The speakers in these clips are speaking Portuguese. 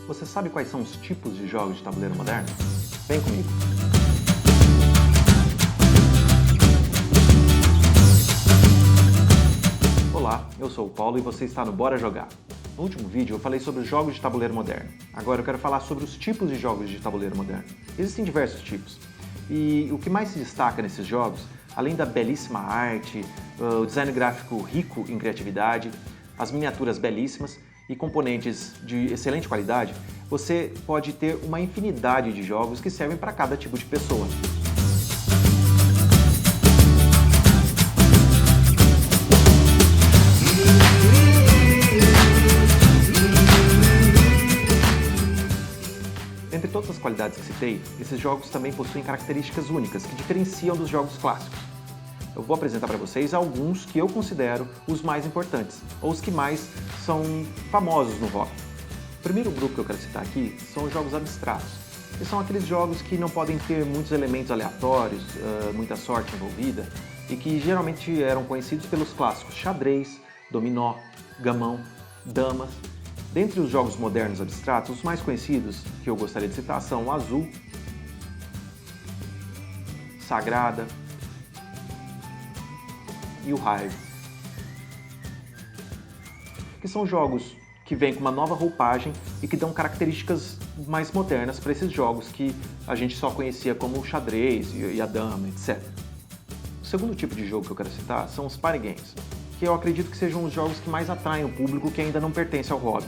Você sabe quais são os tipos de jogos de tabuleiro moderno? Vem comigo! Olá, eu sou o Paulo e você está no Bora Jogar. No último vídeo eu falei sobre os jogos de tabuleiro moderno. Agora eu quero falar sobre os tipos de jogos de tabuleiro moderno. Existem diversos tipos. E o que mais se destaca nesses jogos, além da belíssima arte, o design gráfico rico em criatividade, as miniaturas belíssimas e componentes de excelente qualidade, você pode ter uma infinidade de jogos que servem para cada tipo de pessoa. Entre todas as qualidades que citei, esses jogos também possuem características únicas que diferenciam dos jogos clássicos. Eu vou apresentar para vocês alguns que eu considero os mais importantes, ou os que mais são famosos no hobby. O primeiro grupo que eu quero citar aqui são os jogos abstratos, que são aqueles jogos que não podem ter muitos elementos aleatórios, muita sorte envolvida, e que geralmente eram conhecidos pelos clássicos xadrez, dominó, gamão, damas. Dentre os jogos modernos abstratos, os mais conhecidos que eu gostaria de citar são o Azul, Sagrada e o Hive, que são jogos que vêm com uma nova roupagem e que dão características mais modernas para esses jogos que a gente só conhecia como o xadrez e a dama, etc. O segundo tipo de jogo que eu quero citar são os party games, que eu acredito que sejam os jogos que mais atraem o público que ainda não pertence ao hobby.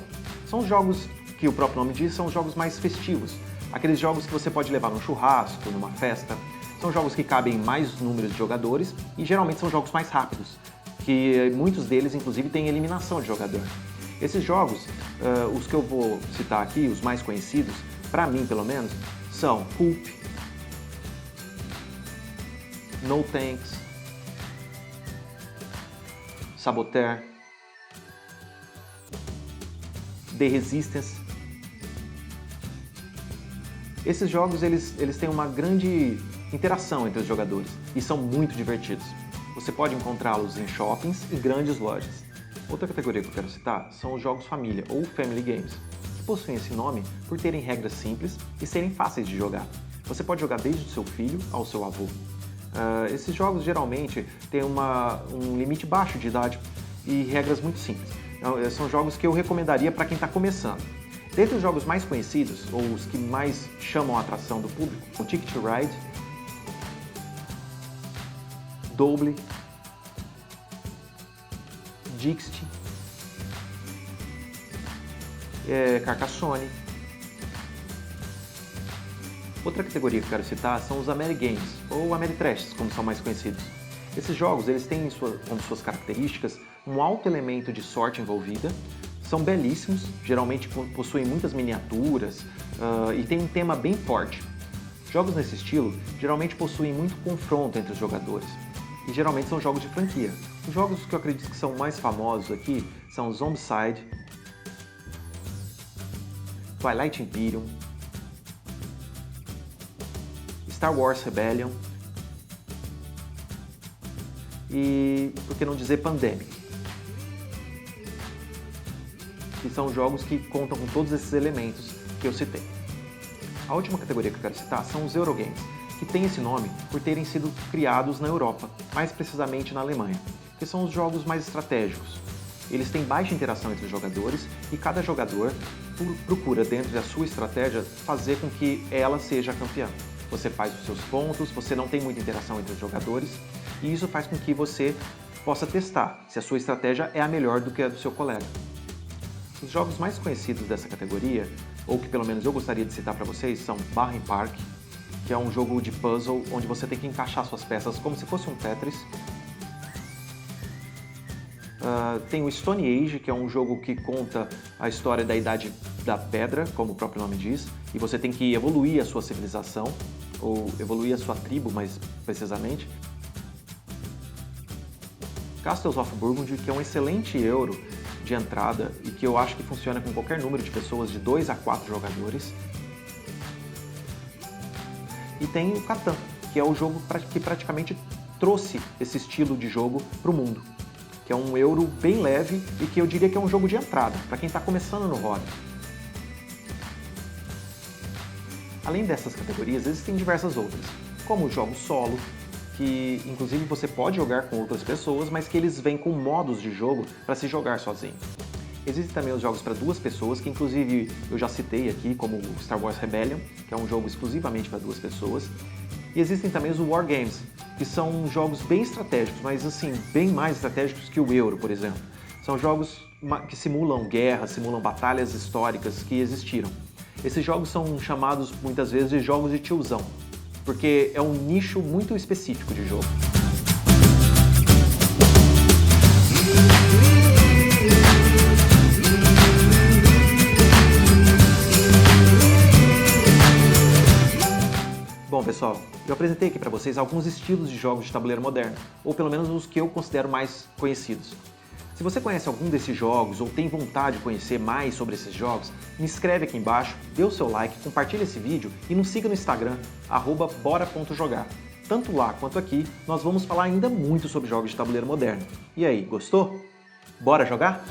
São os jogos que o próprio nome diz, são os jogos mais festivos, aqueles jogos que você pode levar num churrasco, numa festa. São jogos que cabem em mais números de jogadores e geralmente são jogos mais rápidos, que muitos deles inclusive têm eliminação de jogador. Esses jogos, os que eu vou citar aqui, os mais conhecidos, para mim pelo menos, são Pulp, No Thanks, Saboteur, The Resistance. Esses jogos eles têm uma grande interação entre os jogadores e são muito divertidos. Você pode encontrá-los em shoppings e grandes lojas. Outra categoria que eu quero citar são os jogos família ou family games, que possuem esse nome por terem regras simples e serem fáceis de jogar. Você pode jogar desde o seu filho ao seu avô. Esses jogos geralmente têm um limite baixo de idade e regras muito simples. São jogos que eu recomendaria para quem está começando. Dentre os jogos mais conhecidos, ou os que mais chamam a atração do público, o Ticket to Ride, Double, Dixit, Carcassonne. Outra categoria que eu quero citar são os Amerigames, ou Ameritrashes, como são mais conhecidos. Esses jogos eles têm como suas características um alto elemento de sorte envolvida, são belíssimos, geralmente possuem muitas miniaturas e têm um tema bem forte. Jogos nesse estilo geralmente possuem muito confronto entre os jogadores e geralmente são jogos de franquia. Os jogos que eu acredito que são mais famosos aqui são Zombicide, Twilight Imperium, Star Wars Rebellion e, por que não dizer, Pandemic, que são jogos que contam com todos esses elementos que eu citei. A última categoria que eu quero citar são os Eurogames, que têm esse nome por terem sido criados na Europa, mais precisamente na Alemanha, que são os jogos mais estratégicos. Eles têm baixa interação entre os jogadores e cada jogador procura, dentro da sua estratégia, fazer com que ela seja a campeã. Você faz os seus pontos, você não tem muita interação entre os jogadores e isso faz com que você possa testar se a sua estratégia é a melhor do que a do seu colega. Os jogos mais conhecidos dessa categoria, ou que pelo menos eu gostaria de citar para vocês, são Bahren Park, que é um jogo de puzzle onde você tem que encaixar suas peças como se fosse um Tetris. Tem o Stone Age, que é um jogo que conta a história da Idade da Pedra, como o próprio nome diz, e você tem que evoluir a sua civilização, ou evoluir a sua tribo mais precisamente. Castles of Burgundy, que é um excelente euro de entrada e que eu acho que funciona com qualquer número de pessoas de 2 a 4 jogadores. E tem o Catan, que é o jogo que praticamente trouxe esse estilo de jogo para o mundo, que é um euro bem leve e que eu diria que é um jogo de entrada, para quem está começando no hobby. Além dessas categorias, existem diversas outras, como jogos solo, que inclusive você pode jogar com outras pessoas, mas que eles vêm com modos de jogo para se jogar sozinho. Existem também os jogos para 2 pessoas, que inclusive eu já citei aqui, como o Star Wars Rebellion, que é um jogo exclusivamente para 2 pessoas. E existem também os War Games, que são jogos bem estratégicos, mas assim, bem mais estratégicos que o Euro, por exemplo. São jogos que simulam guerras, simulam batalhas históricas que existiram. Esses jogos são chamados muitas vezes de jogos de tiozão, porque é um nicho muito específico de jogo. Bom, pessoal, eu apresentei aqui para vocês alguns estilos de jogos de tabuleiro moderno, ou pelo menos os que eu considero mais conhecidos. Se você conhece algum desses jogos ou tem vontade de conhecer mais sobre esses jogos, me escreve aqui embaixo, dê o seu like, compartilhe esse vídeo e nos siga no Instagram, @bora.jogar. Tanto lá quanto aqui, nós vamos falar ainda muito sobre jogos de tabuleiro moderno. E aí, gostou? Bora jogar?